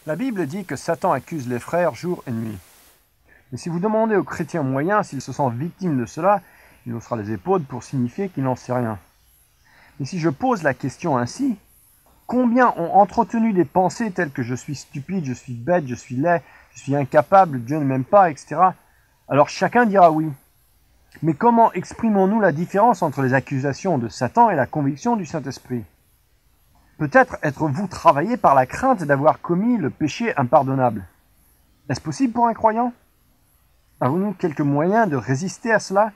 La Bible dit que Satan accuse les frères jour et nuit. Mais si vous demandez aux chrétiens moyens s'il se sent victime de cela, il haussera les épaules pour signifier qu'il n'en sait rien. Mais si je pose la question ainsi, combien ont entretenu des pensées telles que je suis stupide, je suis bête, je suis laid, je suis incapable, Dieu ne m'aime pas, etc. Alors chacun dira oui. Mais comment exprimons-nous la différence entre les accusations de Satan et la conviction du Saint-Esprit? Peut-être êtes-vous travaillé par la crainte d'avoir commis le péché impardonnable. Est-ce possible pour un croyant? Avons-nous quelques moyens de résister à cela?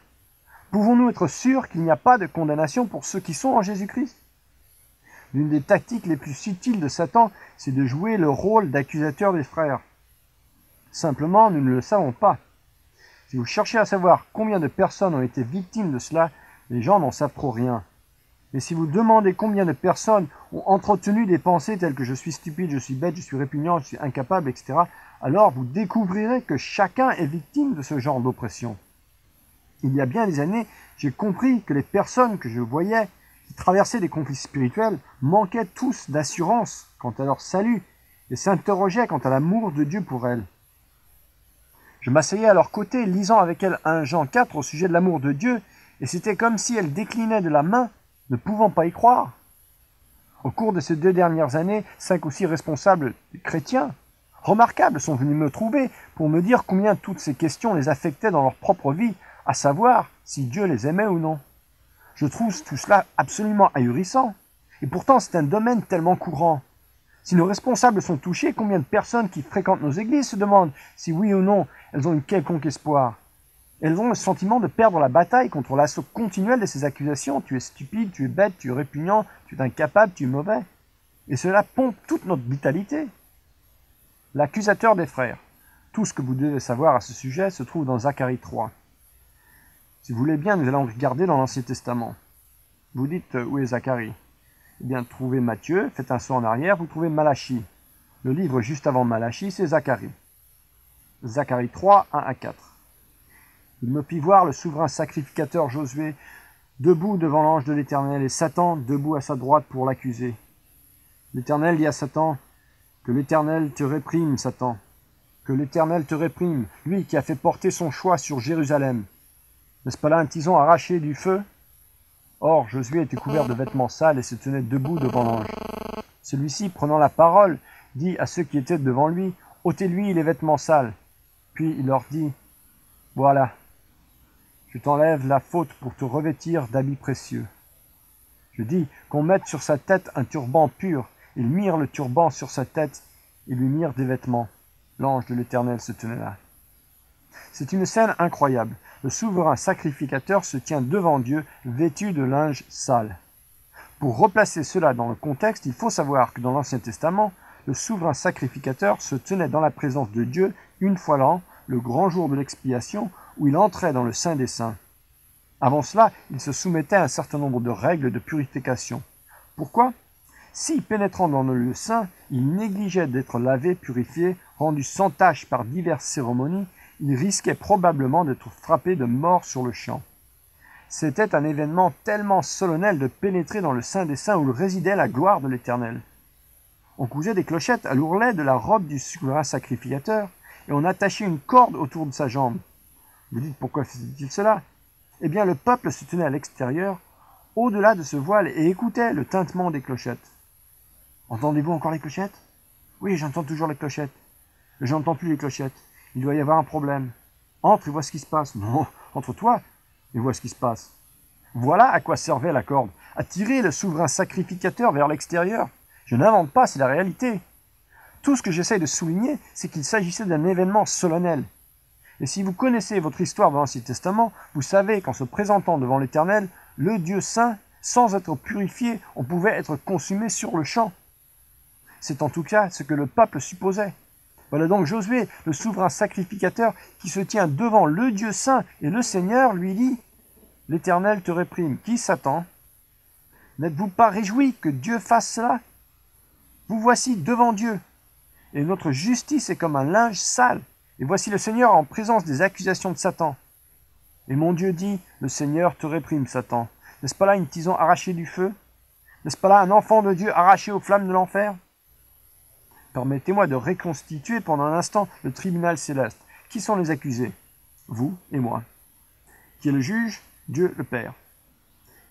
Pouvons-nous être sûrs qu'il n'y a pas de condamnation pour ceux qui sont en Jésus-Christ? L'une des tactiques les plus subtiles de Satan, c'est de jouer le rôle d'accusateur des frères. Simplement, nous ne le savons pas. Si vous cherchez à savoir combien de personnes ont été victimes de cela, les gens n'en savent trop rien. Et si vous demandez combien de personnes ont entretenu des pensées telles que je suis stupide, je suis bête, je suis répugnant, je suis incapable, etc., alors vous découvrirez que chacun est victime de ce genre d'oppression. Il y a bien des années, j'ai compris que les personnes que je voyais qui traversaient des conflits spirituels manquaient tous d'assurance quant à leur salut et s'interrogeaient quant à l'amour de Dieu pour elles. Je m'asseyais à leur côté, lisant avec elles 1 Jean 4 au sujet de l'amour de Dieu, et c'était comme si elles déclinaient de la main, ne pouvant pas y croire. Au cours de ces 2 dernières années, 5 ou 6 responsables chrétiens remarquables sont venus me trouver pour me dire combien toutes ces questions les affectaient dans leur propre vie, à savoir si Dieu les aimait ou non. Je trouve tout cela absolument ahurissant. Et pourtant, c'est un domaine tellement courant. Si nos responsables sont touchés, combien de personnes qui fréquentent nos églises se demandent si oui ou non elles ont une quelconque espoir? Elles ont le sentiment de perdre la bataille contre l'assaut continuel de ces accusations. Tu es stupide, tu es bête, tu es répugnant, tu es incapable, tu es mauvais. Et cela pompe toute notre vitalité. L'accusateur des frères. Tout ce que vous devez savoir à ce sujet se trouve dans Zacharie 3. Si vous voulez bien, nous allons regarder dans l'Ancien Testament. Vous dites, où est Zacharie? Eh bien, trouvez Matthieu, faites un saut en arrière, vous trouvez Malachie. Le livre juste avant Malachie, c'est Zacharie. Zacharie 3, 1 à 4. Il me fit voir le souverain sacrificateur Josué, debout devant l'ange de l'Éternel, et Satan debout à sa droite pour l'accuser. L'Éternel dit à Satan, « Que l'Éternel te réprime, Satan, que l'Éternel te réprime, lui qui a fait porter son choix sur Jérusalem. N'est-ce pas là un tison arraché du feu ?» Or, Josué était couvert de vêtements sales et se tenait debout devant l'ange. Celui-ci, prenant la parole, dit à ceux qui étaient devant lui, « Ôtez-lui les vêtements sales. » Puis il leur dit, « Voilà, je t'enlève la faute pour te revêtir d'habits précieux. » Je dis qu'on mette sur sa tête un turban pur. Ils mirent le turban sur sa tête et lui mirent des vêtements. L'ange de l'Éternel se tenait là. C'est une scène incroyable. Le souverain sacrificateur se tient devant Dieu, vêtu de linge sale. Pour replacer cela dans le contexte, il faut savoir que dans l'Ancien Testament, le souverain sacrificateur se tenait dans la présence de Dieu une fois l'an, le grand jour de l'expiation, où il entrait dans le Saint des Saints. Avant cela, il se soumettait à un certain nombre de règles de purification. Pourquoi? Si, pénétrant dans le lieu saint, il négligeait d'être lavé, purifié, rendu sans tache par diverses cérémonies, il risquait probablement d'être frappé de mort sur le champ. C'était un événement tellement solennel de pénétrer dans le Saint des Saints où résidait la gloire de l'Éternel. On cousait des clochettes à l'ourlet de la robe du souverain sacrificateur et on attachait une corde autour de sa jambe. Vous dites pourquoi faisait-il cela? Eh bien, le peuple se tenait à l'extérieur, au-delà de ce voile, et écoutait le tintement des clochettes. Entendez-vous encore les clochettes? Oui, j'entends toujours les clochettes. Je n'entends plus les clochettes. Il doit y avoir un problème. Entre et vois ce qui se passe. Non, entre toi et vois ce qui se passe. Voilà à quoi servait la corde. À tirer le souverain sacrificateur vers l'extérieur. Je n'invente pas, c'est la réalité. Tout ce que j'essaye de souligner, c'est qu'il s'agissait d'un événement solennel. Et si vous connaissez votre histoire dans l'Ancien Testament, vous savez qu'en se présentant devant l'Éternel, le Dieu saint, sans être purifié, on pouvait être consumé sur le champ. C'est en tout cas ce que le peuple supposait. Voilà donc Josué, le souverain sacrificateur, qui se tient devant le Dieu saint, et le Seigneur lui dit « L'Éternel te réprime. » Qui? Satan. N'êtes-vous pas réjoui que Dieu fasse cela? Vous voici devant Dieu, et notre justice est comme un linge sale. Et voici le Seigneur en présence des accusations de Satan. Et mon Dieu dit, le Seigneur te réprime, Satan. N'est-ce pas là une tison arrachée du feu? N'est-ce pas là un enfant de Dieu arraché aux flammes de l'enfer? Permettez-moi de reconstituer pendant un instant le tribunal céleste. Qui sont les accusés? Vous et moi. Qui est le juge? Dieu le Père.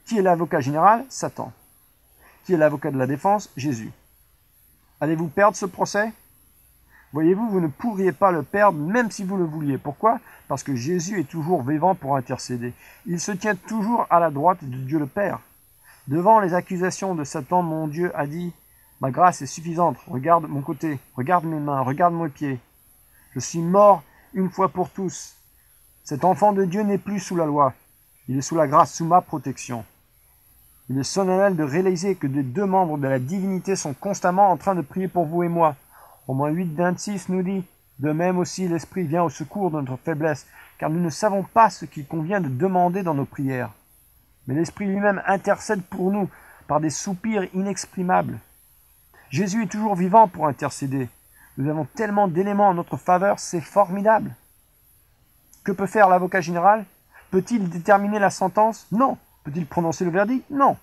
Qui est l'avocat général? Satan. Qui est l'avocat de la défense? Jésus. Allez-vous perdre ce procès? Voyez-vous, vous ne pourriez pas le perdre même si vous le vouliez. Pourquoi? Parce que Jésus est toujours vivant pour intercéder. Il se tient toujours à la droite de Dieu le Père. Devant les accusations de Satan, mon Dieu a dit: ma grâce est suffisante, regarde mon côté, regarde mes mains, regarde mes pieds. Je suis mort une fois pour tous. Cet enfant de Dieu n'est plus sous la loi. Il est sous la grâce, sous ma protection. Il est solennel de réaliser que les deux membres de la divinité sont constamment en train de prier pour vous et moi. Romains 8, 26 nous dit: de même aussi l'Esprit vient au secours de notre faiblesse, car nous ne savons pas ce qu'il convient de demander dans nos prières. Mais l'Esprit lui-même intercède pour nous par des soupirs inexprimables. Jésus est toujours vivant pour intercéder. Nous avons tellement d'éléments en notre faveur, c'est formidable. Que peut faire l'avocat général? Peut-il déterminer la sentence? Non. Peut-il prononcer le verdict? Non.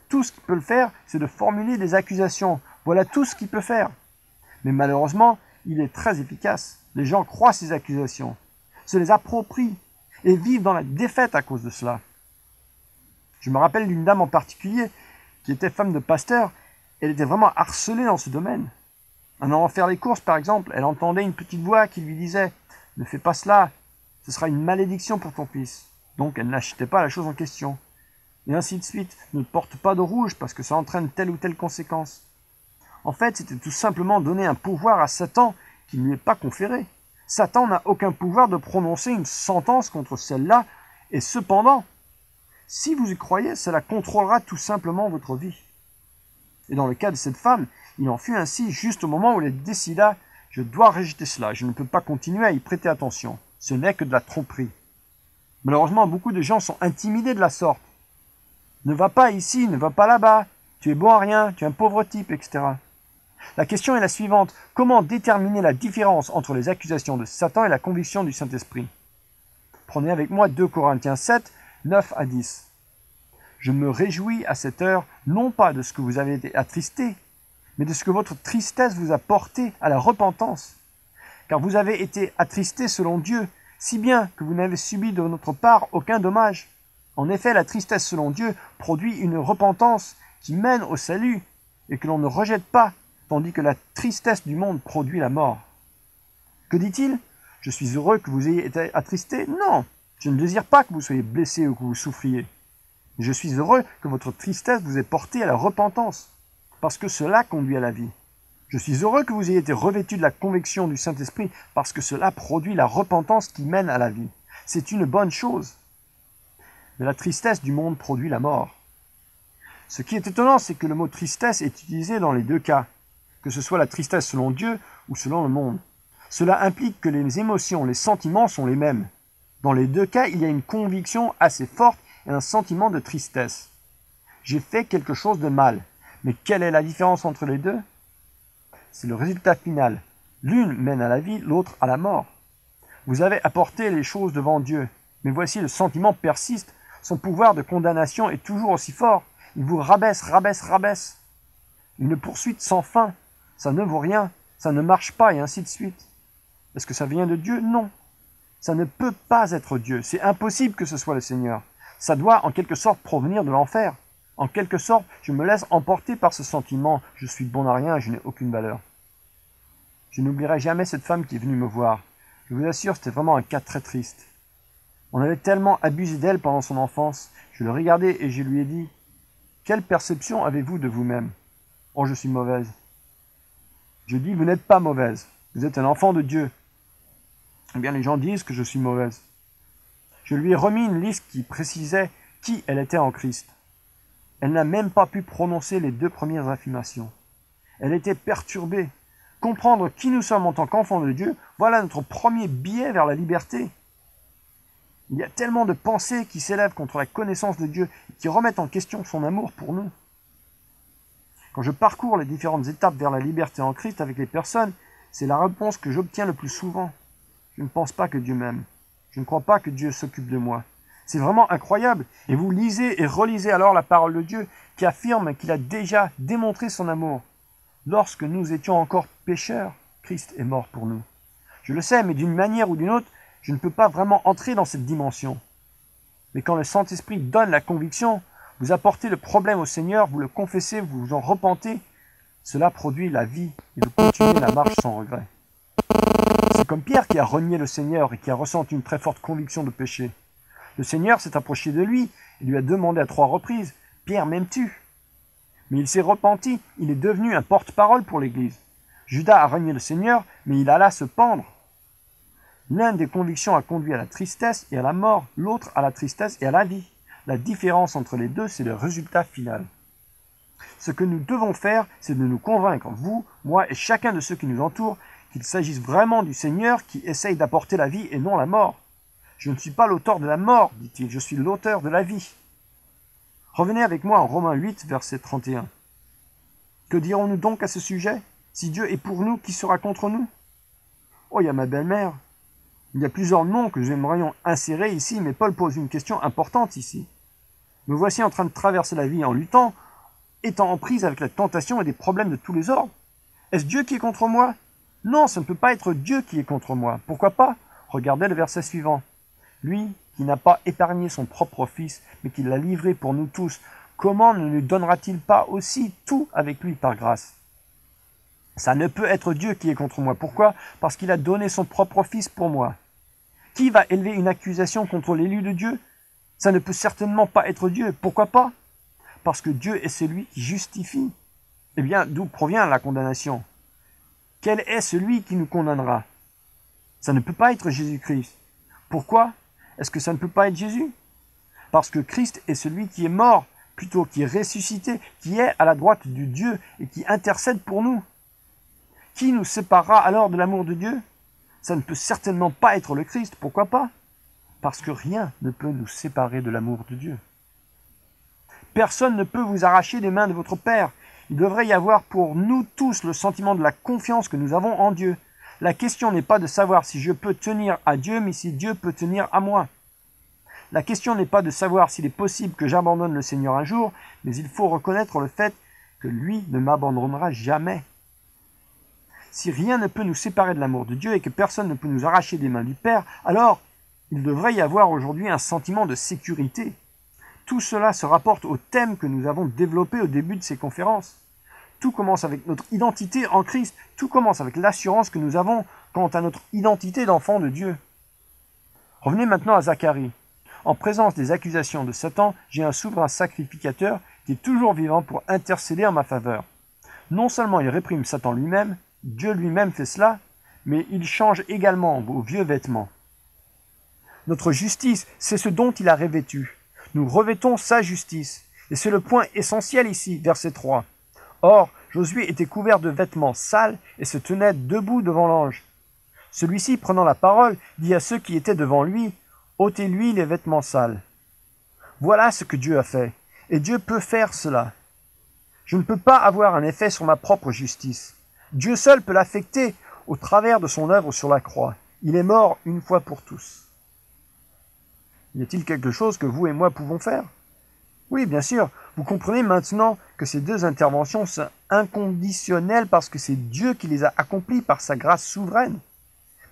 Tout ce qu'il peut le faire, c'est de formuler des accusations. Voilà tout ce qu'il peut faire. Mais malheureusement, il est très efficace. Les gens croient ces accusations, se les approprient et vivent dans la défaite à cause de cela. Je me rappelle d'une dame en particulier qui était femme de pasteur. Elle était vraiment harcelée dans ce domaine. En allant faire les courses, par exemple, elle entendait une petite voix qui lui disait: ne fais pas cela, ce sera une malédiction pour ton fils. Donc elle n'achetait pas la chose en question. Et ainsi de suite. Ne porte pas de rouge parce que ça entraîne telle ou telle conséquence. En fait, c'était tout simplement donner un pouvoir à Satan qui ne lui est pas conféré. Satan n'a aucun pouvoir de prononcer une sentence contre celle-là, et cependant, si vous y croyez, cela contrôlera tout simplement votre vie. Et dans le cas de cette femme, il en fut ainsi juste au moment où elle décida: je dois rejeter cela, je ne peux pas continuer à y prêter attention. Ce n'est que de la tromperie. Malheureusement, beaucoup de gens sont intimidés de la sorte. Ne va pas ici, ne va pas là-bas, tu es bon à rien, tu es un pauvre type, etc. La question est la suivante: comment déterminer la différence entre les accusations de Satan et la conviction du Saint-Esprit? Prenez avec moi 2 Corinthiens 7, 9 à 10. Je me réjouis à cette heure, non pas de ce que vous avez été attristés, mais de ce que votre tristesse vous a porté à la repentance. Car vous avez été attristés selon Dieu, si bien que vous n'avez subi de notre part aucun dommage. En effet, la tristesse selon Dieu produit une repentance qui mène au salut et que l'on ne rejette pas, tandis que la tristesse du monde produit la mort. Que dit-il? Je suis heureux que vous ayez été attristés? Non, je ne désire pas que vous soyez blessés ou que vous souffriez. Je suis heureux que votre tristesse vous ait porté à la repentance, parce que cela conduit à la vie. Je suis heureux que vous ayez été revêtus de la conviction du Saint-Esprit, parce que cela produit la repentance qui mène à la vie. C'est une bonne chose. Mais la tristesse du monde produit la mort. Ce qui est étonnant, c'est que le mot tristesse est utilisé dans les deux cas, que ce soit la tristesse selon Dieu ou selon le monde. Cela implique que les émotions, les sentiments sont les mêmes. Dans les deux cas, il y a une conviction assez forte et un sentiment de tristesse. J'ai fait quelque chose de mal. Mais quelle est la différence entre les deux? C'est le résultat final. L'une mène à la vie, l'autre à la mort. Vous avez apporté les choses devant Dieu, mais voici le sentiment persiste. Son pouvoir de condamnation est toujours aussi fort. Il vous rabaisse, rabaisse, rabaisse. Une poursuite sans fin. Ça ne vaut rien, ça ne marche pas, et ainsi de suite. Est-ce que ça vient de Dieu? Non. Ça ne peut pas être Dieu. C'est impossible que ce soit le Seigneur. Ça doit en quelque sorte provenir de l'enfer. En quelque sorte, je me laisse emporter par ce sentiment. Je suis bon à rien et je n'ai aucune valeur. Je n'oublierai jamais cette femme qui est venue me voir. Je vous assure, c'était vraiment un cas très triste. On avait tellement abusé d'elle pendant son enfance. Je le regardais et je lui ai dit: quelle perception avez-vous de vous-même? Oh, je suis mauvaise. Je dis: vous n'êtes pas mauvaise. Vous êtes un enfant de Dieu. Eh bien, les gens disent que je suis mauvaise. Je lui ai remis une liste qui précisait qui elle était en Christ. Elle n'a même pas pu prononcer les 2 premières affirmations. Elle était perturbée. Comprendre qui nous sommes en tant qu'enfants de Dieu, voilà notre premier billet vers la liberté. Il y a tellement de pensées qui s'élèvent contre la connaissance de Dieu et qui remettent en question son amour pour nous. Quand je parcours les différentes étapes vers la liberté en Christ avec les personnes, c'est la réponse que j'obtiens le plus souvent. Je ne pense pas que Dieu m'aime. Je ne crois pas que Dieu s'occupe de moi. C'est vraiment incroyable. Et vous lisez et relisez alors la parole de Dieu qui affirme qu'il a déjà démontré son amour. Lorsque nous étions encore pécheurs, Christ est mort pour nous. Je le sais, mais d'une manière ou d'une autre, je ne peux pas vraiment entrer dans cette dimension. Mais quand le Saint-Esprit donne la conviction, vous apportez le problème au Seigneur, vous le confessez, vous vous en repentez, cela produit la vie et vous continuez la marche sans regret. C'est comme Pierre qui a renié le Seigneur et qui a ressenti une très forte conviction de péché. Le Seigneur s'est approché de lui et lui a demandé à 3 reprises « Pierre, m'aimes-tu » Mais il s'est repenti, il est devenu un porte-parole pour l'Église. Judas a renié le Seigneur, mais il alla se pendre. L'une des convictions a conduit à la tristesse et à la mort, l'autre à la tristesse et à la vie. La différence entre les deux, c'est le résultat final. Ce que nous devons faire, c'est de nous convaincre, vous, moi et chacun de ceux qui nous entourent, qu'il s'agisse vraiment du Seigneur qui essaye d'apporter la vie et non la mort. Je ne suis pas l'auteur de la mort, dit-il, je suis l'auteur de la vie. Revenez avec moi en Romains 8, verset 31. Que dirons-nous donc à ce sujet? Si Dieu est pour nous, qui sera contre nous? Oh, il y a ma belle-mère. Il y a plusieurs noms que nous aimerions insérer ici, mais Paul pose une question importante ici. Me voici en train de traverser la vie en luttant, étant en prise avec la tentation et des problèmes de tous les ordres. Est-ce Dieu qui est contre moi? Non, ce ne peut pas être Dieu qui est contre moi. Pourquoi pas? Regardez le verset suivant. Lui qui n'a pas épargné son propre fils, mais qui l'a livré pour nous tous, comment ne nous donnera-t-il pas aussi tout avec lui par grâce? Ça ne peut être Dieu qui est contre moi. Pourquoi? Parce qu'il a donné son propre fils pour moi. Qui va élever une accusation contre l'élu de Dieu? Ça ne peut certainement pas être Dieu. Pourquoi pas? Parce que Dieu est celui qui justifie. Eh bien, d'où provient la condamnation? Quel est celui qui nous condamnera? Ça ne peut pas être Jésus-Christ. Pourquoi? Est-ce que ça ne peut pas être Jésus? Parce que Christ est celui qui est mort, plutôt qui est ressuscité, qui est à la droite du Dieu et qui intercède pour nous. Qui nous séparera alors de l'amour de Dieu? Ça ne peut certainement pas être le Christ. Pourquoi pas? Parce que rien ne peut nous séparer de l'amour de Dieu. Personne ne peut vous arracher des mains de votre Père. Il devrait y avoir pour nous tous le sentiment de la confiance que nous avons en Dieu. La question n'est pas de savoir si je peux tenir à Dieu, mais si Dieu peut tenir à moi. La question n'est pas de savoir s'il est possible que j'abandonne le Seigneur un jour, mais il faut reconnaître le fait que lui ne m'abandonnera jamais. Si rien ne peut nous séparer de l'amour de Dieu et que personne ne peut nous arracher des mains du Père, alors il devrait y avoir aujourd'hui un sentiment de sécurité. Tout cela se rapporte au thème que nous avons développé au début de ces conférences. Tout commence avec notre identité en Christ. Tout commence avec l'assurance que nous avons quant à notre identité d'enfant de Dieu. Revenez maintenant à Zacharie. En présence des accusations de Satan, j'ai un souverain sacrificateur qui est toujours vivant pour intercéder en ma faveur. Non seulement il réprime Satan lui-même, Dieu lui-même fait cela, mais il change également vos vieux vêtements. Notre justice, c'est ce dont il a revêtu. Nous revêtons sa justice. Et c'est le point essentiel ici, verset 3. Or, Josué était couvert de vêtements sales et se tenait debout devant l'ange. Celui-ci, prenant la parole, dit à ceux qui étaient devant lui, « ôtez-lui les vêtements sales. » Voilà ce que Dieu a fait, et Dieu peut faire cela. Je ne peux pas avoir un effet sur ma propre justice. Dieu seul peut l'affecter au travers de son œuvre sur la croix. Il est mort une fois pour tous. Y a-t-il quelque chose que vous et moi pouvons faire? Oui, bien sûr. Vous comprenez maintenant que ces deux interventions sont inconditionnelles parce que c'est Dieu qui les a accomplies par sa grâce souveraine.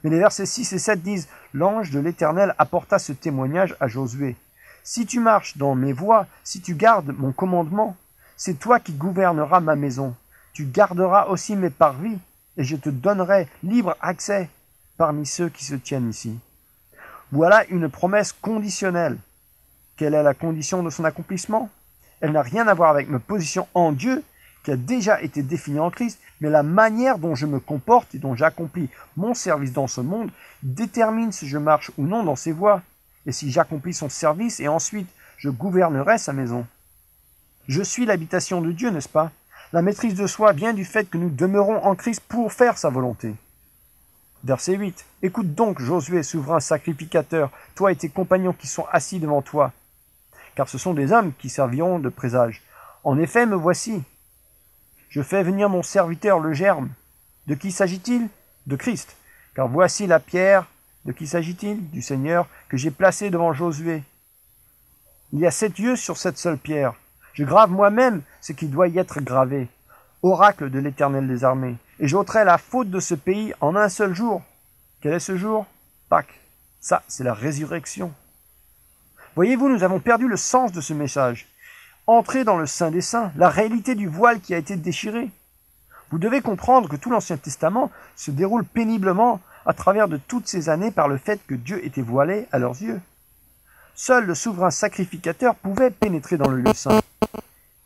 Mais les versets 6 et 7 disent « L'ange de l'Éternel apporta ce témoignage à Josué. Si tu marches dans mes voies, si tu gardes mon commandement, c'est toi qui gouverneras ma maison. Tu garderas aussi mes parvis, et je te donnerai libre accès parmi ceux qui se tiennent ici. » Voilà une promesse conditionnelle. Quelle est la condition de son accomplissement? Elle n'a rien à voir avec ma position en Dieu, qui a déjà été définie en Christ, mais la manière dont je me comporte et dont j'accomplis mon service dans ce monde détermine si je marche ou non dans ses voies, et si j'accomplis son service et ensuite je gouvernerai sa maison. Je suis l'habitation de Dieu, n'est-ce pas? La maîtrise de soi vient du fait que nous demeurons en Christ pour faire sa volonté. Verset 8. Écoute donc, Josué, souverain sacrificateur, toi et tes compagnons qui sont assis devant toi, car ce sont des hommes qui serviront de présage. En effet, me voici. Je fais venir mon serviteur le germe. De qui s'agit-il? De Christ. Car voici la pierre. De qui s'agit-il? Du Seigneur, que j'ai placée devant Josué. Il y a 7 yeux sur cette seule pierre. Je grave moi-même ce qui doit y être gravé. oracle de l'Éternel des armées, et j'ôterai la faute de ce pays en un seul jour. Quel est ce jour? Pâques. Ça, c'est la résurrection. Voyez-vous, nous avons perdu le sens de ce message. Entrez dans le Saint des Saints, la réalité du voile qui a été déchiré. Vous devez comprendre que tout l'Ancien Testament se déroule péniblement à travers de toutes ces années par le fait que Dieu était voilé à leurs yeux. Seul le souverain sacrificateur pouvait pénétrer dans le lieu saint.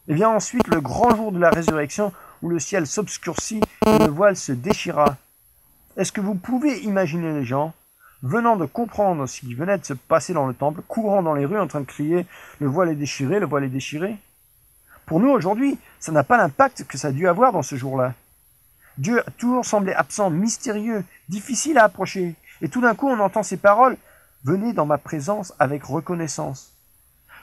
Et vient ensuite le grand jour de la résurrection où le ciel s'obscurcit et le voile se déchira. Est-ce que vous pouvez imaginer les gens venant de comprendre ce qui venait de se passer dans le temple, courant dans les rues en train de crier « Le voile est déchiré, le voile est déchiré ». Pour nous aujourd'hui, ça n'a pas l'impact que ça a dû avoir dans ce jour-là. Dieu a toujours semblé absent, mystérieux, difficile à approcher. Et tout d'un coup, on entend ces paroles « Venez dans ma présence avec reconnaissance ».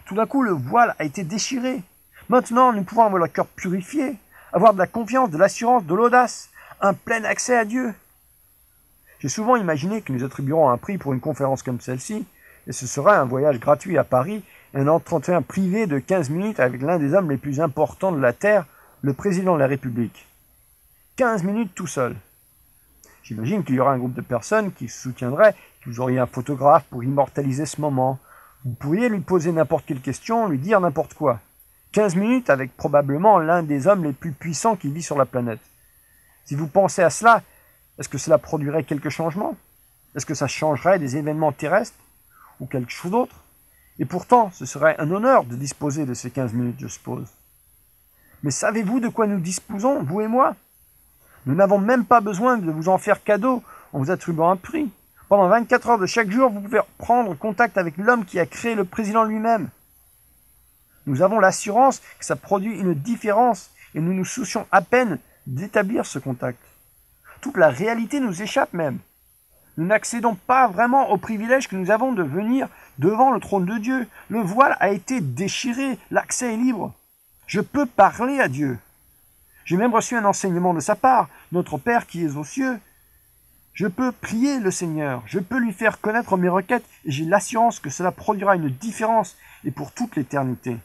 Tout d'un coup, le voile a été déchiré. Maintenant, nous pouvons avoir le cœur purifié, avoir de la confiance, de l'assurance, de l'audace, un plein accès à Dieu. J'ai souvent imaginé que nous attribuerons un prix pour une conférence comme celle-ci, et ce sera un voyage gratuit à Paris et un entretien privé de 15 minutes avec l'un des hommes les plus importants de la Terre, le président de la République. 15 minutes tout seul. J'imagine qu'il y aura un groupe de personnes qui soutiendraient que vous auriez un photographe pour immortaliser ce moment. Vous pourriez lui poser n'importe quelle question, lui dire n'importe quoi. 15 minutes avec probablement l'un des hommes les plus puissants qui vit sur la planète. Si vous pensez à cela, est-ce que cela produirait quelques changements? Est-ce que ça changerait des événements terrestres? Ou quelque chose d'autre? Et pourtant, ce serait un honneur de disposer de ces 15 minutes, je suppose. Mais savez-vous de quoi nous disposons, vous et moi? Nous n'avons même pas besoin de vous en faire cadeau en vous attribuant un prix. Pendant 24 heures de chaque jour, vous pouvez prendre contact avec l'homme qui a créé le président lui-même. Nous avons l'assurance que ça produit une différence et nous nous soucions à peine d'établir ce contact. Toute la réalité nous échappe même. Nous n'accédons pas vraiment au privilège que nous avons de venir devant le trône de Dieu. Le voile a été déchiré, l'accès est libre. Je peux parler à Dieu. J'ai même reçu un enseignement de sa part, notre Père qui est aux cieux. Je peux prier le Seigneur, je peux lui faire connaître mes requêtes et j'ai l'assurance que cela produira une différence et pour toute l'éternité.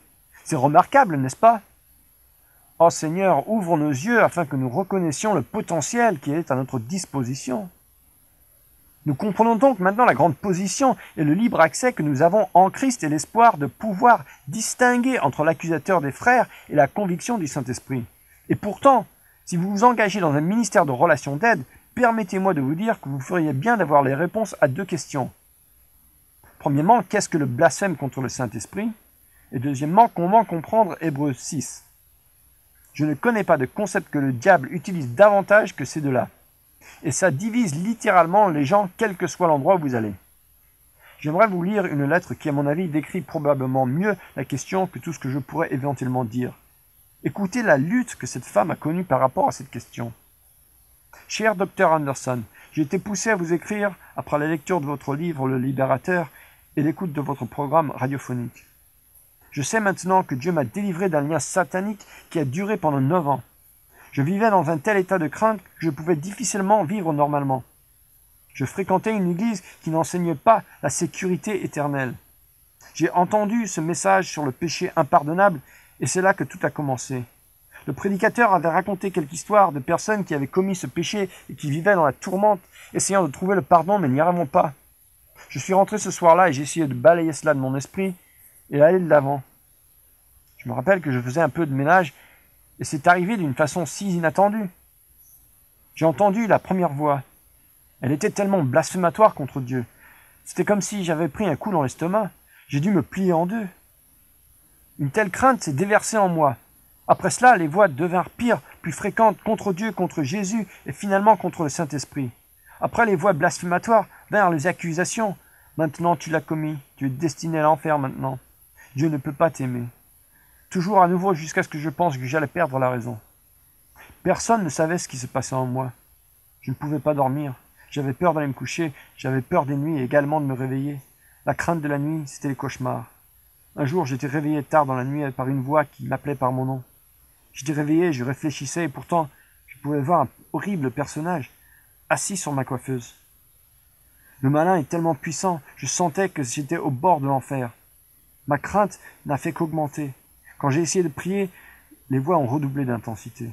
C'est remarquable, n'est-ce pas? Oh Seigneur, ouvre nos yeux afin que nous reconnaissions le potentiel qui est à notre disposition. Nous comprenons donc maintenant la grande position et le libre accès que nous avons en Christ et l'espoir de pouvoir distinguer entre l'accusateur des frères et la conviction du Saint-Esprit. Et pourtant, si vous vous engagez dans un ministère de relations d'aide, permettez-moi de vous dire que vous feriez bien d'avoir les réponses à deux questions. Premièrement, qu'est-ce que le blasphème contre le Saint-Esprit? Et deuxièmement, comment comprendre Hébreux 6? Je ne connais pas de concept que le diable utilise davantage que ces deux-là. Et ça divise littéralement les gens, quel que soit l'endroit où vous allez. J'aimerais vous lire une lettre qui, à mon avis, décrit probablement mieux la question que tout ce que je pourrais éventuellement dire. Écoutez la lutte que cette femme a connue par rapport à cette question. Cher Dr Anderson, j'ai été poussé à vous écrire après la lecture de votre livre Le Libérateur et l'écoute de votre programme radiophonique. Je sais maintenant que Dieu m'a délivré d'un lien satanique qui a duré pendant 9 ans. Je vivais dans un tel état de crainte que je pouvais difficilement vivre normalement. Je fréquentais une église qui n'enseigne pas la sécurité éternelle. J'ai entendu ce message sur le péché impardonnable et c'est là que tout a commencé. Le prédicateur avait raconté quelques histoires de personnes qui avaient commis ce péché et qui vivaient dans la tourmente, essayant de trouver le pardon mais n'y arrivant pas. Je suis rentré ce soir-là et j'ai essayé de balayer cela de mon esprit et aller de l'avant. Je me rappelle que je faisais un peu de ménage et c'est arrivé d'une façon si inattendue. J'ai entendu la première voix. Elle était tellement blasphématoire contre Dieu. C'était comme si j'avais pris un coup dans l'estomac. J'ai dû me plier en deux. Une telle crainte s'est déversée en moi. Après cela, les voix devinrent pires, plus fréquentes contre Dieu, contre Jésus et finalement contre le Saint-Esprit. Après les voix blasphématoires vinrent les accusations. Maintenant tu l'as commis, tu es destiné à l'enfer maintenant. Dieu ne peut pas t'aimer. Toujours à nouveau jusqu'à ce que je pense que j'allais perdre la raison. Personne ne savait ce qui se passait en moi. Je ne pouvais pas dormir. J'avais peur d'aller me coucher, j'avais peur des nuits et également de me réveiller. La crainte de la nuit, c'était les cauchemars. Un jour, j'étais réveillé tard dans la nuit par une voix qui m'appelait par mon nom. J'étais réveillé, je réfléchissais et pourtant, je pouvais voir un horrible personnage assis sur ma coiffeuse. Le malin est tellement puissant, je sentais que j'étais au bord de l'enfer. Ma crainte n'a fait qu'augmenter. Quand j'ai essayé de prier, les voix ont redoublé d'intensité.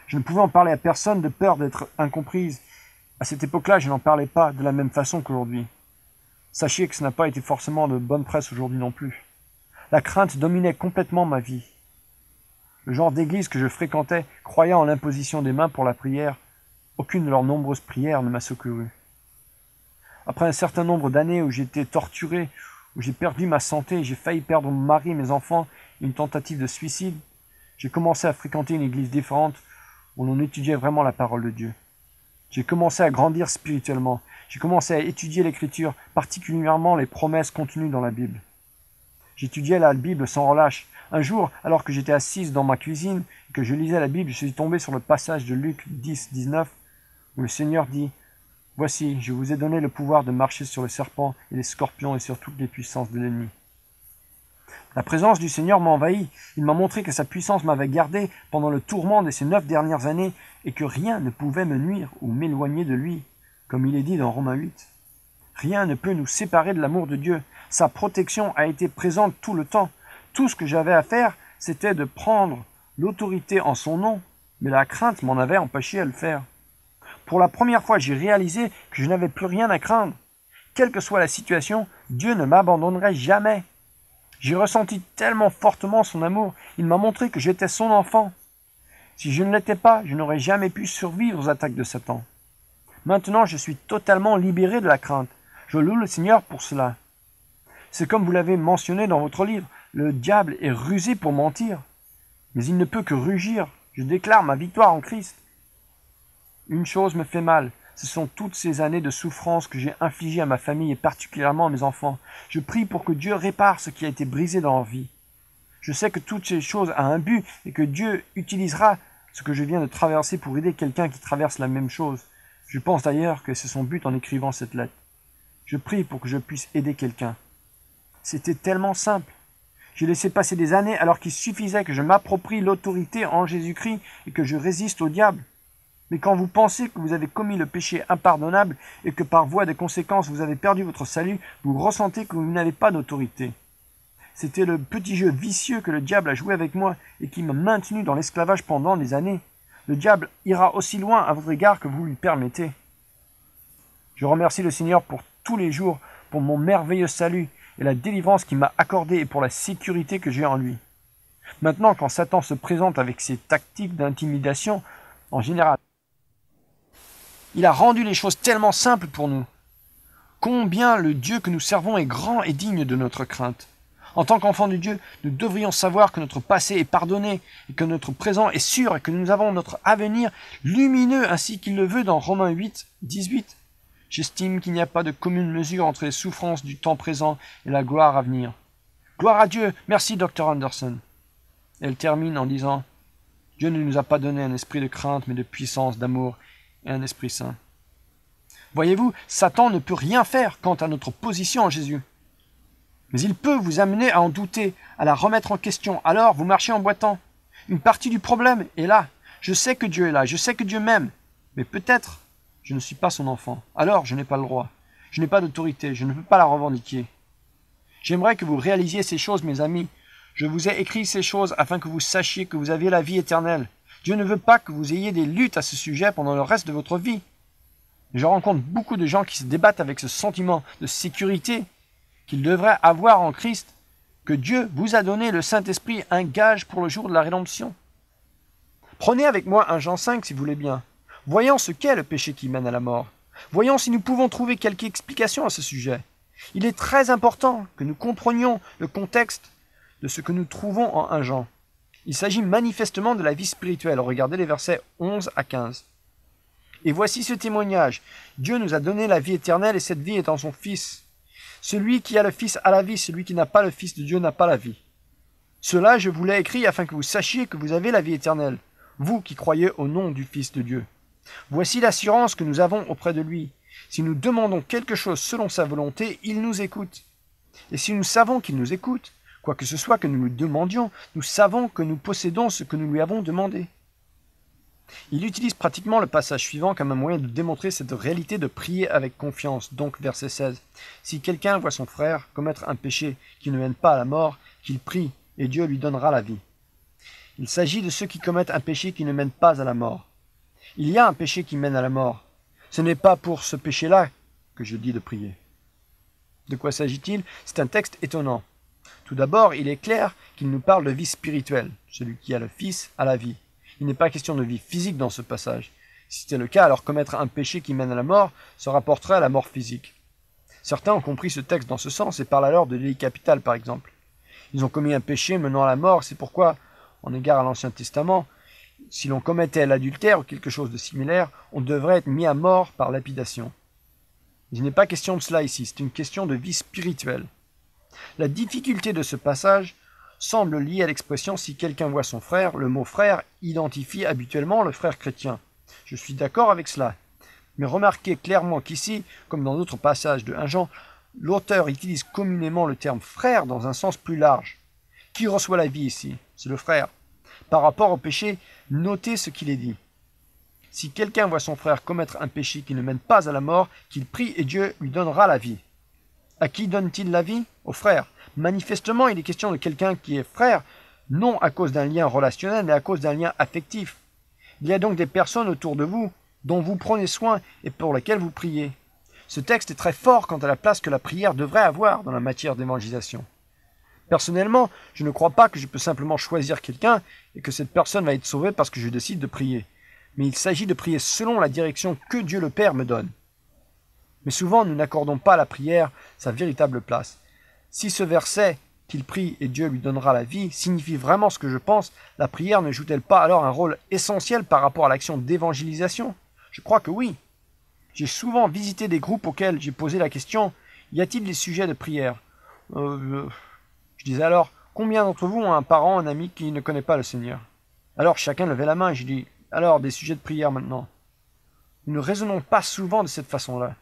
Je ne pouvais en parler à personne de peur d'être incomprise. À cette époque-là, je n'en parlais pas de la même façon qu'aujourd'hui. Sachez que ce n'a pas été forcément de bonne presse aujourd'hui non plus. La crainte dominait complètement ma vie. Le genre d'église que je fréquentais, croyant en l'imposition des mains pour la prière, aucune de leurs nombreuses prières ne m'a secouru. Après un certain nombre d'années où j'ai été torturé, où j'ai perdu ma santé, j'ai failli perdre mon mari, mes enfants, une tentative de suicide, j'ai commencé à fréquenter une église différente où l'on étudiait vraiment la parole de Dieu. J'ai commencé à grandir spirituellement. J'ai commencé à étudier l'Écriture, particulièrement les promesses contenues dans la Bible. J'étudiais la Bible sans relâche. Un jour, alors que j'étais assise dans ma cuisine et que je lisais la Bible, je suis tombé sur le passage de Luc 10, 19, où le Seigneur dit « Voici, je vous ai donné le pouvoir de marcher sur les serpents et les scorpions et sur toutes les puissances de l'ennemi. » La présence du Seigneur m'a envahi. Il m'a montré que sa puissance m'avait gardé pendant le tourment de ces 9 dernières années et que rien ne pouvait me nuire ou m'éloigner de lui, comme il est dit dans Romains 8. Rien ne peut nous séparer de l'amour de Dieu. Sa protection a été présente tout le temps. Tout ce que j'avais à faire, c'était de prendre l'autorité en son nom, mais la crainte m'en avait empêché à le faire. Pour la première fois, j'ai réalisé que je n'avais plus rien à craindre. Quelle que soit la situation, Dieu ne m'abandonnerait jamais. J'ai ressenti tellement fortement son amour, il m'a montré que j'étais son enfant. Si je ne l'étais pas, je n'aurais jamais pu survivre aux attaques de Satan. Maintenant, je suis totalement libéré de la crainte. Je loue le Seigneur pour cela. C'est comme vous l'avez mentionné dans votre livre, le diable est rusé pour mentir, mais il ne peut que rugir. Je déclare ma victoire en Christ. Une chose me fait mal, ce sont toutes ces années de souffrance que j'ai infligées à ma famille et particulièrement à mes enfants. Je prie pour que Dieu répare ce qui a été brisé dans leur vie. Je sais que toutes ces choses ont un but et que Dieu utilisera ce que je viens de traverser pour aider quelqu'un qui traverse la même chose. Je pense d'ailleurs que c'est son but en écrivant cette lettre. Je prie pour que je puisse aider quelqu'un. C'était tellement simple. J'ai laissé passer des années alors qu'il suffisait que je m'approprie l'autorité en Jésus-Christ et que je résiste au diable. Mais quand vous pensez que vous avez commis le péché impardonnable et que par voie de conséquence vous avez perdu votre salut, vous ressentez que vous n'avez pas d'autorité. C'était le petit jeu vicieux que le diable a joué avec moi et qui m'a maintenu dans l'esclavage pendant des années. Le diable ira aussi loin à votre égard que vous lui permettez. Je remercie le Seigneur pour tous les jours, pour mon merveilleux salut et la délivrance qu'il m'a accordée et pour la sécurité que j'ai en lui. Maintenant, quand Satan se présente avec ses tactiques d'intimidation, en général, il a rendu les choses tellement simples pour nous. Combien le Dieu que nous servons est grand et digne de notre crainte. En tant qu'enfants de Dieu, nous devrions savoir que notre passé est pardonné, et que notre présent est sûr, et que nous avons notre avenir lumineux, ainsi qu'il le veut dans Romains 8, 18. J'estime qu'il n'y a pas de commune mesure entre les souffrances du temps présent et la gloire à venir. Gloire à Dieu, merci Dr. Anderson. Elle termine en disant « Dieu ne nous a pas donné un esprit de crainte, mais de puissance, d'amour et un esprit saint. » Voyez-vous, Satan ne peut rien faire quant à notre position en Jésus. Mais il peut vous amener à en douter, à la remettre en question. Alors, vous marchez en boitant. Une partie du problème est là. Je sais que Dieu est là, je sais que Dieu m'aime. Mais peut-être, je ne suis pas son enfant. Alors, je n'ai pas le droit. Je n'ai pas d'autorité, je ne peux pas la revendiquer. J'aimerais que vous réalisiez ces choses, mes amis. Je vous ai écrit ces choses afin que vous sachiez que vous avez la vie éternelle. Dieu ne veut pas que vous ayez des luttes à ce sujet pendant le reste de votre vie. Je rencontre beaucoup de gens qui se débattent avec ce sentiment de sécurité qu'ils devraient avoir en Christ, que Dieu vous a donné le Saint-Esprit, un gage pour le jour de la rédemption. Prenez avec moi 1 Jean 5 si vous voulez bien. Voyons ce qu'est le péché qui mène à la mort. Voyons si nous pouvons trouver quelque explication à ce sujet. Il est très important que nous comprenions le contexte de ce que nous trouvons en 1 Jean. Il s'agit manifestement de la vie spirituelle. Regardez les versets 11 à 15. Et voici ce témoignage. Dieu nous a donné la vie éternelle et cette vie est en son Fils. Celui qui a le Fils a la vie, celui qui n'a pas le Fils de Dieu n'a pas la vie. Cela je vous l'ai écrit afin que vous sachiez que vous avez la vie éternelle, vous qui croyez au nom du Fils de Dieu. Voici l'assurance que nous avons auprès de lui. Si nous demandons quelque chose selon sa volonté, il nous écoute. Et si nous savons qu'il nous écoute, quoi que ce soit que nous lui demandions, nous savons que nous possédons ce que nous lui avons demandé. Il utilise pratiquement le passage suivant comme un moyen de démontrer cette réalité de prier avec confiance. Donc, verset 16. Si quelqu'un voit son frère commettre un péché qui ne mène pas à la mort, qu'il prie et Dieu lui donnera la vie. Il s'agit de ceux qui commettent un péché qui ne mène pas à la mort. Il y a un péché qui mène à la mort. Ce n'est pas pour ce péché-là que je dis de prier. De quoi s'agit-il? C'est un texte étonnant. Tout d'abord, il est clair qu'il nous parle de vie spirituelle. Celui qui a le Fils a la vie. Il n'est pas question de vie physique dans ce passage. Si c'était le cas, alors commettre un péché qui mène à la mort se rapporterait à la mort physique. Certains ont compris ce texte dans ce sens et parlent alors de délit capital, par exemple. Ils ont commis un péché menant à la mort, c'est pourquoi, en égard à l'Ancien Testament, si l'on commettait l'adultère ou quelque chose de similaire, on devrait être mis à mort par lapidation. Il n'est pas question de cela ici, c'est une question de vie spirituelle. La difficulté de ce passage semble liée à l'expression « si quelqu'un voit son frère », le mot « frère » identifie habituellement le frère chrétien. Je suis d'accord avec cela. Mais remarquez clairement qu'ici, comme dans d'autres passages de 1 Jean, l'auteur utilise communément le terme « frère » dans un sens plus large. Qui reçoit la vie ici? C'est le frère. Par rapport au péché, notez ce qu'il est dit. Si quelqu'un voit son frère commettre un péché qui ne mène pas à la mort, qu'il prie et Dieu lui donnera la vie. À qui donne-t-il la vie? Au frère. Manifestement, il est question de quelqu'un qui est frère, non à cause d'un lien relationnel, mais à cause d'un lien affectif. Il y a donc des personnes autour de vous dont vous prenez soin et pour lesquelles vous priez. Ce texte est très fort quant à la place que la prière devrait avoir dans la matière d'évangélisation. Personnellement, je ne crois pas que je peux simplement choisir quelqu'un et que cette personne va être sauvée parce que je décide de prier. Mais il s'agit de prier selon la direction que Dieu le Père me donne. Mais souvent, nous n'accordons pas à la prière sa véritable place. Si ce verset, qu'il prie et Dieu lui donnera la vie, signifie vraiment ce que je pense, la prière ne joue-t-elle pas alors un rôle essentiel par rapport à l'action d'évangélisation? Je crois que oui. J'ai souvent visité des groupes auxquels j'ai posé la question « Y a-t-il des sujets de prière ?» Je disais alors « Combien d'entre vous ont un parent, un ami qui ne connaît pas le Seigneur ?» Alors chacun levait la main et je dis « Alors, des sujets de prière maintenant ?» Nous ne raisonnons pas souvent de cette façon-là.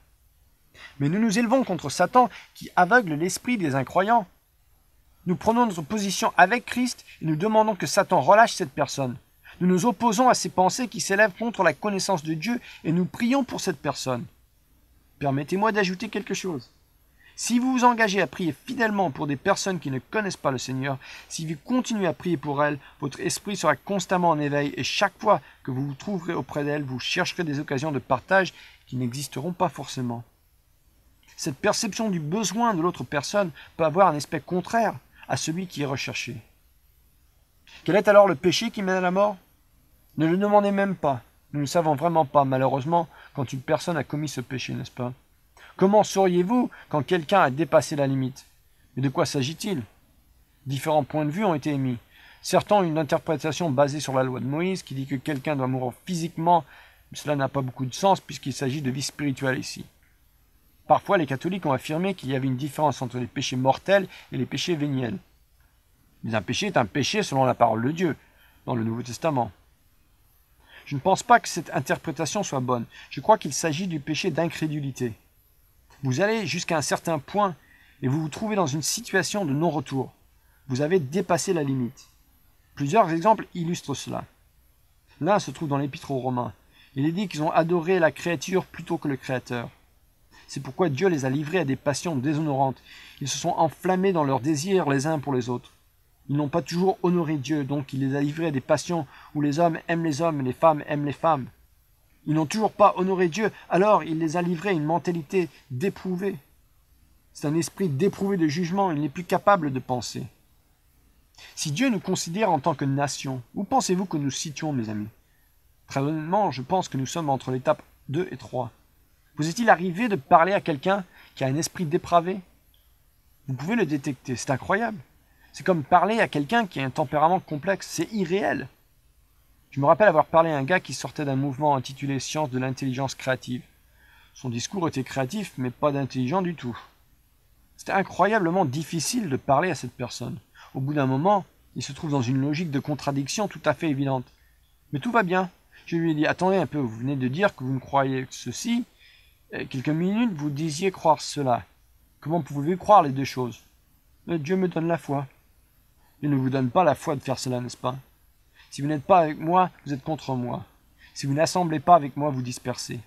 Mais nous nous élevons contre Satan qui aveugle l'esprit des incroyants. Nous prenons notre position avec Christ et nous demandons que Satan relâche cette personne. Nous nous opposons à ces pensées qui s'élèvent contre la connaissance de Dieu et nous prions pour cette personne. Permettez-moi d'ajouter quelque chose. Si vous vous engagez à prier fidèlement pour des personnes qui ne connaissent pas le Seigneur, si vous continuez à prier pour elles, votre esprit sera constamment en éveil et chaque fois que vous vous trouverez auprès d'elles, vous chercherez des occasions de partage qui n'existeront pas forcément. Cette perception du besoin de l'autre personne peut avoir un aspect contraire à celui qui est recherché. Quel est alors le péché qui mène à la mort? Ne le demandez même pas. Nous ne savons vraiment pas, malheureusement, quand une personne a commis ce péché, n'est-ce pas? Comment sauriez-vous quand quelqu'un a dépassé la limite? Mais de quoi s'agit-il? Différents points de vue ont été émis. Certains ont une interprétation basée sur la loi de Moïse qui dit que quelqu'un doit mourir physiquement, mais cela n'a pas beaucoup de sens puisqu'il s'agit de vie spirituelle ici. Parfois, les catholiques ont affirmé qu'il y avait une différence entre les péchés mortels et les péchés véniels. Mais un péché est un péché selon la parole de Dieu, dans le Nouveau Testament. Je ne pense pas que cette interprétation soit bonne. Je crois qu'il s'agit du péché d'incrédulité. Vous allez jusqu'à un certain point et vous vous trouvez dans une situation de non-retour. Vous avez dépassé la limite. Plusieurs exemples illustrent cela. L'un se trouve dans l'Épître aux Romains. Il est dit qu'ils ont adoré la créature plutôt que le Créateur. C'est pourquoi Dieu les a livrés à des passions déshonorantes. Ils se sont enflammés dans leurs désirs les uns pour les autres. Ils n'ont pas toujours honoré Dieu, donc il les a livrés à des passions où les hommes aiment les hommes et les femmes aiment les femmes. Ils n'ont toujours pas honoré Dieu, alors il les a livrés à une mentalité déprouvée. C'est un esprit déprouvé de jugement, il n'est plus capable de penser. Si Dieu nous considère en tant que nation, où pensez-vous que nous situons, mes amis? Très honnêtement, je pense que nous sommes entre l'étape 2 et 3. Vous est-il arrivé de parler à quelqu'un qui a un esprit dépravé? Vous pouvez le détecter, c'est incroyable. C'est comme parler à quelqu'un qui a un tempérament complexe, c'est irréel. Je me rappelle avoir parlé à un gars qui sortait d'un mouvement intitulé Science de l'intelligence créative. Son discours était créatif, mais pas d'intelligent du tout. C'était incroyablement difficile de parler à cette personne. Au bout d'un moment, il se trouve dans une logique de contradiction tout à fait évidente. Mais tout va bien. Je lui ai dit, attendez un peu, vous venez de dire que vous ne croyez que ceci, et quelques minutes vous disiez croire cela. Comment pouvez-vous croire les deux choses? Dieu me donne la foi. Il ne vous donne pas la foi de faire cela, n'est-ce pas? Si vous n'êtes pas avec moi, vous êtes contre moi. Si vous n'assemblez pas avec moi, vous dispersez.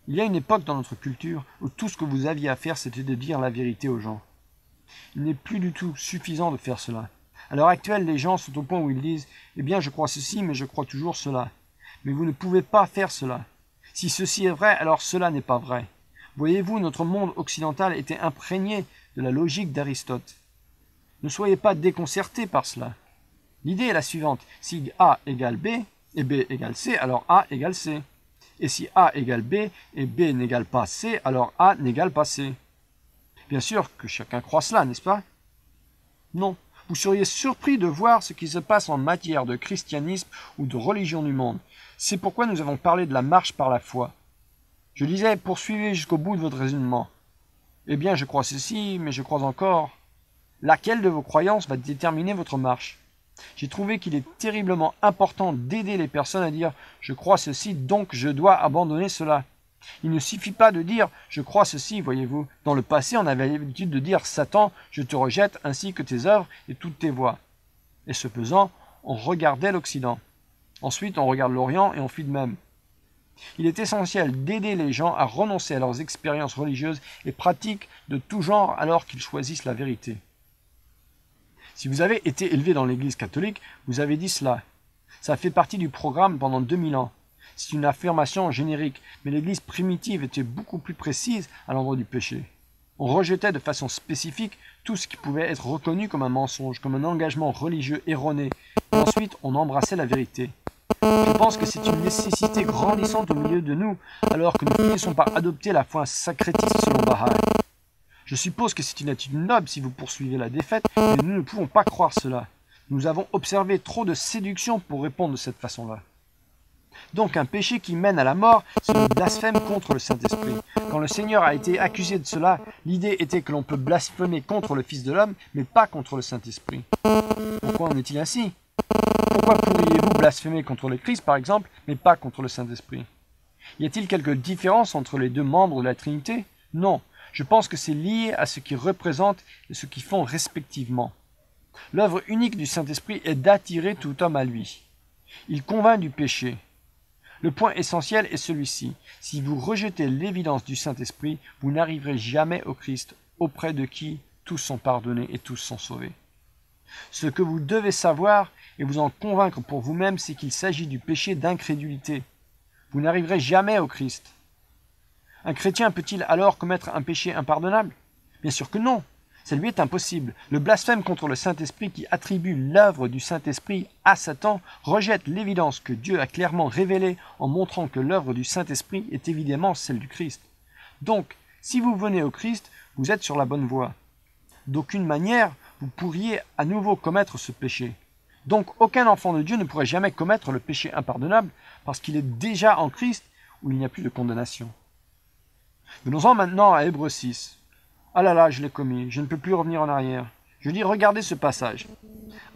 Il y a une époque dans notre culture où tout ce que vous aviez à faire, c'était de dire la vérité aux gens. Il n'est plus du tout suffisant de faire cela. À l'heure actuelle, les gens sont au point où ils disent « Eh bien, je crois ceci, mais je crois toujours cela. » Mais vous ne pouvez pas faire cela. Si ceci est vrai, alors cela n'est pas vrai. Voyez-vous, notre monde occidental était imprégné de la logique d'Aristote. Ne soyez pas déconcertés par cela. L'idée est la suivante. Si A égale B et B égale C, alors A égale C. Et si A égale B et B n'égale pas C, alors A n'égale pas C. Bien sûr que chacun croit cela, n'est-ce pas? Non. Vous seriez surpris de voir ce qui se passe en matière de christianisme ou de religion du monde. C'est pourquoi nous avons parlé de la marche par la foi. Je disais, poursuivez jusqu'au bout de votre raisonnement. Eh bien, je crois ceci, mais je crois encore. Laquelle de vos croyances va déterminer votre marche? J'ai trouvé qu'il est terriblement important d'aider les personnes à dire « je crois ceci, donc je dois abandonner cela ». Il ne suffit pas de dire « je crois ceci », voyez-vous. Dans le passé, on avait l'habitude de dire « Satan, je te rejette, ainsi que tes œuvres et toutes tes voies ». Et ce faisant, on regardait l'Occident. Ensuite, on regarde l'Orient et on fit de même. Il est essentiel d'aider les gens à renoncer à leurs expériences religieuses et pratiques de tout genre alors qu'ils choisissent la vérité. Si vous avez été élevé dans l'Église catholique, vous avez dit cela. Ça fait partie du programme pendant 2000 ans. C'est une affirmation générique, mais l'Église primitive était beaucoup plus précise à l'endroit du péché. On rejetait de façon spécifique tout ce qui pouvait être reconnu comme un mensonge, comme un engagement religieux erroné, et ensuite on embrassait la vérité. Je pense que c'est une nécessité grandissante au milieu de nous, alors que nous finissons par adopter la foi sacrétiste selon Bahá'í. Je suppose que c'est une attitude noble si vous poursuivez la défaite, mais nous ne pouvons pas croire cela. Nous avons observé trop de séduction pour répondre de cette façon-là. Donc un péché qui mène à la mort, c'est le blasphème contre le Saint-Esprit. Quand le Seigneur a été accusé de cela, l'idée était que l'on peut blasphémer contre le Fils de l'homme, mais pas contre le Saint-Esprit. Pourquoi en est-il ainsi? Pourquoi pourriez-vous blasphémer contre le Christ, par exemple, mais pas contre le Saint-Esprit? Y a-t-il quelque différence entre les deux membres de la Trinité? Non. Je pense que c'est lié à ce qu'ils représentent et ce qu'ils font respectivement. L'œuvre unique du Saint-Esprit est d'attirer tout homme à lui. Il convainc du péché. Le point essentiel est celui-ci. Si vous rejetez l'évidence du Saint-Esprit, vous n'arriverez jamais au Christ, auprès de qui tous sont pardonnés et tous sont sauvés. Ce que vous devez savoir et vous en convaincre pour vous-même, c'est qu'il s'agit du péché d'incrédulité. Vous n'arriverez jamais au Christ. Un chrétien peut-il alors commettre un péché impardonnable? Bien sûr que non. Ça lui est impossible. Le blasphème contre le Saint-Esprit qui attribue l'œuvre du Saint-Esprit à Satan rejette l'évidence que Dieu a clairement révélée en montrant que l'œuvre du Saint-Esprit est évidemment celle du Christ. Donc, si vous venez au Christ, vous êtes sur la bonne voie. D'aucune manière, vous pourriez à nouveau commettre ce péché. Donc, aucun enfant de Dieu ne pourrait jamais commettre le péché impardonnable parce qu'il est déjà en Christ où il n'y a plus de condamnation. Venons-en maintenant à Hébreux 6. Ah là là, je l'ai commis, je ne peux plus revenir en arrière. Je dis, regardez ce passage.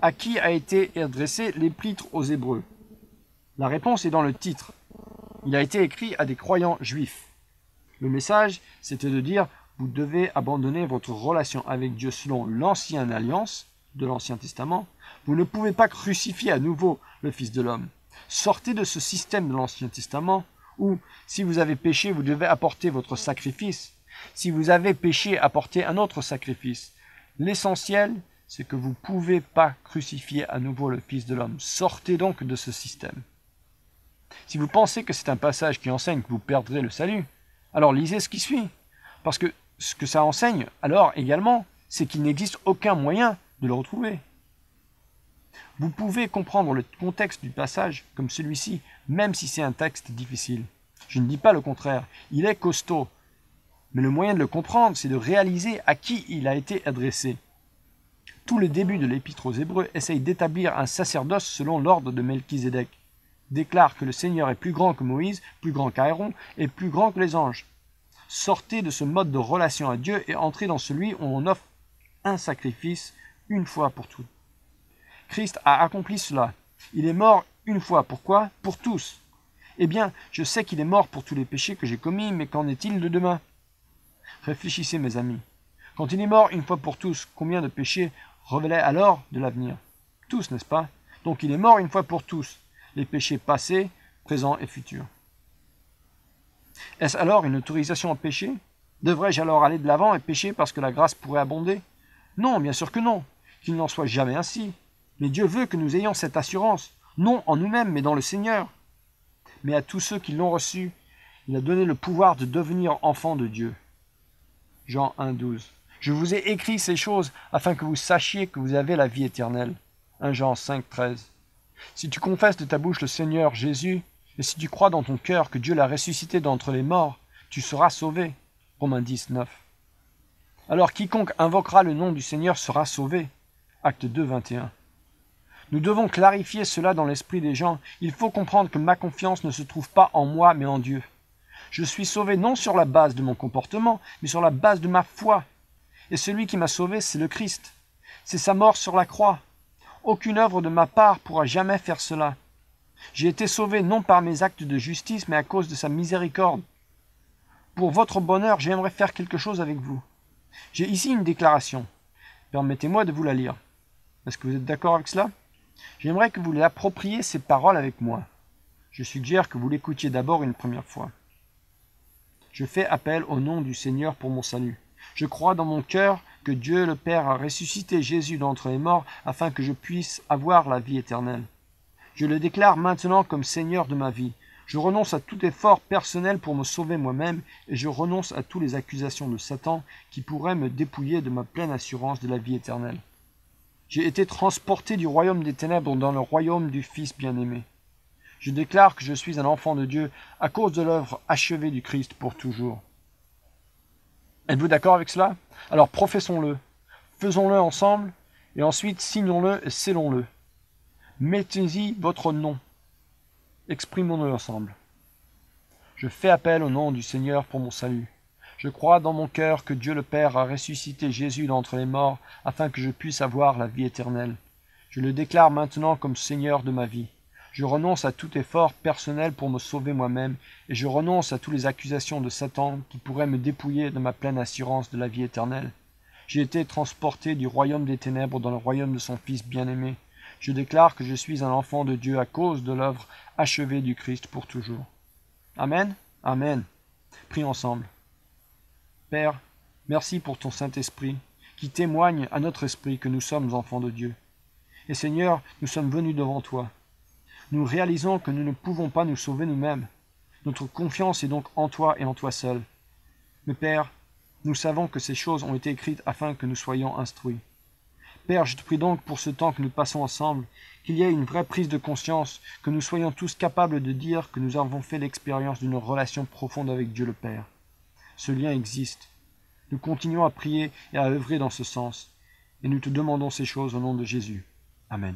À qui a été adressé l'épître aux Hébreux? La réponse est dans le titre. Il a été écrit à des croyants juifs. Le message, c'était de dire, vous devez abandonner votre relation avec Dieu selon l'ancienne alliance de l'Ancien Testament. Vous ne pouvez pas crucifier à nouveau le Fils de l'homme. Sortez de ce système de l'Ancien Testament où, si vous avez péché, vous devez apporter votre sacrifice. Si vous avez péché, apportez un autre sacrifice. L'essentiel, c'est que vous ne pouvez pas crucifier à nouveau le Fils de l'homme. Sortez donc de ce système. Si vous pensez que c'est un passage qui enseigne que vous perdrez le salut, alors lisez ce qui suit. Parce que ce que ça enseigne, alors également, c'est qu'il n'existe aucun moyen de le retrouver. Vous pouvez comprendre le contexte du passage comme celui-ci, même si c'est un texte difficile. Je ne dis pas le contraire, il est costaud. Mais le moyen de le comprendre, c'est de réaliser à qui il a été adressé. Tout le début de l'Épître aux Hébreux essaye d'établir un sacerdoce selon l'ordre de Melchizedek, déclare que le Seigneur est plus grand que Moïse, plus grand qu'Aaron et plus grand que les anges. Sortez de ce mode de relation à Dieu et entrez dans celui où on offre un sacrifice une fois pour toutes. Christ a accompli cela. Il est mort une fois. Pourquoi? Pour tous. Eh bien, je sais qu'il est mort pour tous les péchés que j'ai commis, mais qu'en est-il de demain? Réfléchissez, mes amis. Quand il est mort une fois pour tous, combien de péchés revelaient alors de l'avenir? Tous, n'est-ce pas? Donc il est mort une fois pour tous, les péchés passés, présents et futurs. Est-ce alors une autorisation à pécher? Devrais-je alors aller de l'avant et pécher parce que la grâce pourrait abonder? Non, bien sûr que non. Qu'il n'en soit jamais ainsi. Mais Dieu veut que nous ayons cette assurance, non en nous-mêmes, mais dans le Seigneur. Mais à tous ceux qui l'ont reçu, il a donné le pouvoir de devenir enfants de Dieu. Jean 1, 12. Je vous ai écrit ces choses afin que vous sachiez que vous avez la vie éternelle. 1 Jean 5, 13. Si tu confesses de ta bouche le Seigneur Jésus, et si tu crois dans ton cœur que Dieu l'a ressuscité d'entre les morts, tu seras sauvé. Romains 10, 9. Alors quiconque invoquera le nom du Seigneur sera sauvé. Acte 2, 21. Nous devons clarifier cela dans l'esprit des gens. Il faut comprendre que ma confiance ne se trouve pas en moi, mais en Dieu. Je suis sauvé non sur la base de mon comportement, mais sur la base de ma foi. Et celui qui m'a sauvé, c'est le Christ. C'est sa mort sur la croix. Aucune œuvre de ma part pourra jamais faire cela. J'ai été sauvé non par mes actes de justice, mais à cause de sa miséricorde. Pour votre bonheur, j'aimerais faire quelque chose avec vous. J'ai ici une déclaration. Permettez-moi de vous la lire. Est-ce que vous êtes d'accord avec cela? J'aimerais que vous l'appropriez ces paroles avec moi. Je suggère que vous l'écoutiez d'abord une première fois. Je fais appel au nom du Seigneur pour mon salut. Je crois dans mon cœur que Dieu le Père a ressuscité Jésus d'entre les morts afin que je puisse avoir la vie éternelle. Je le déclare maintenant comme Seigneur de ma vie. Je renonce à tout effort personnel pour me sauver moi-même et je renonce à toutes les accusations de Satan qui pourraient me dépouiller de ma pleine assurance de la vie éternelle. J'ai été transporté du royaume des ténèbres dans le royaume du Fils bien-aimé. Je déclare que je suis un enfant de Dieu à cause de l'œuvre achevée du Christ pour toujours. Êtes-vous d'accord avec cela? Alors professons-le, faisons-le ensemble et ensuite signons-le et scellons-le. Mettez-y votre nom. Exprimons-le ensemble. Je fais appel au nom du Seigneur pour mon salut. Je crois dans mon cœur que Dieu le Père a ressuscité Jésus d'entre les morts afin que je puisse avoir la vie éternelle. Je le déclare maintenant comme Seigneur de ma vie. Je renonce à tout effort personnel pour me sauver moi-même et je renonce à toutes les accusations de Satan qui pourraient me dépouiller de ma pleine assurance de la vie éternelle. J'ai été transporté du royaume des ténèbres dans le royaume de son Fils bien-aimé. Je déclare que je suis un enfant de Dieu à cause de l'œuvre achevée du Christ pour toujours. Amen. Amen. Prions ensemble. Père, merci pour ton Saint-Esprit qui témoigne à notre esprit que nous sommes enfants de Dieu. Et Seigneur, nous sommes venus devant toi. Nous réalisons que nous ne pouvons pas nous sauver nous-mêmes. Notre confiance est donc en toi et en toi seul. Mais Père, nous savons que ces choses ont été écrites afin que nous soyons instruits. Père, je te prie donc pour ce temps que nous passons ensemble, qu'il y ait une vraie prise de conscience, que nous soyons tous capables de dire que nous avons fait l'expérience d'une relation profonde avec Dieu le Père. Ce lien existe. Nous continuons à prier et à œuvrer dans ce sens, et nous te demandons ces choses au nom de Jésus. Amen.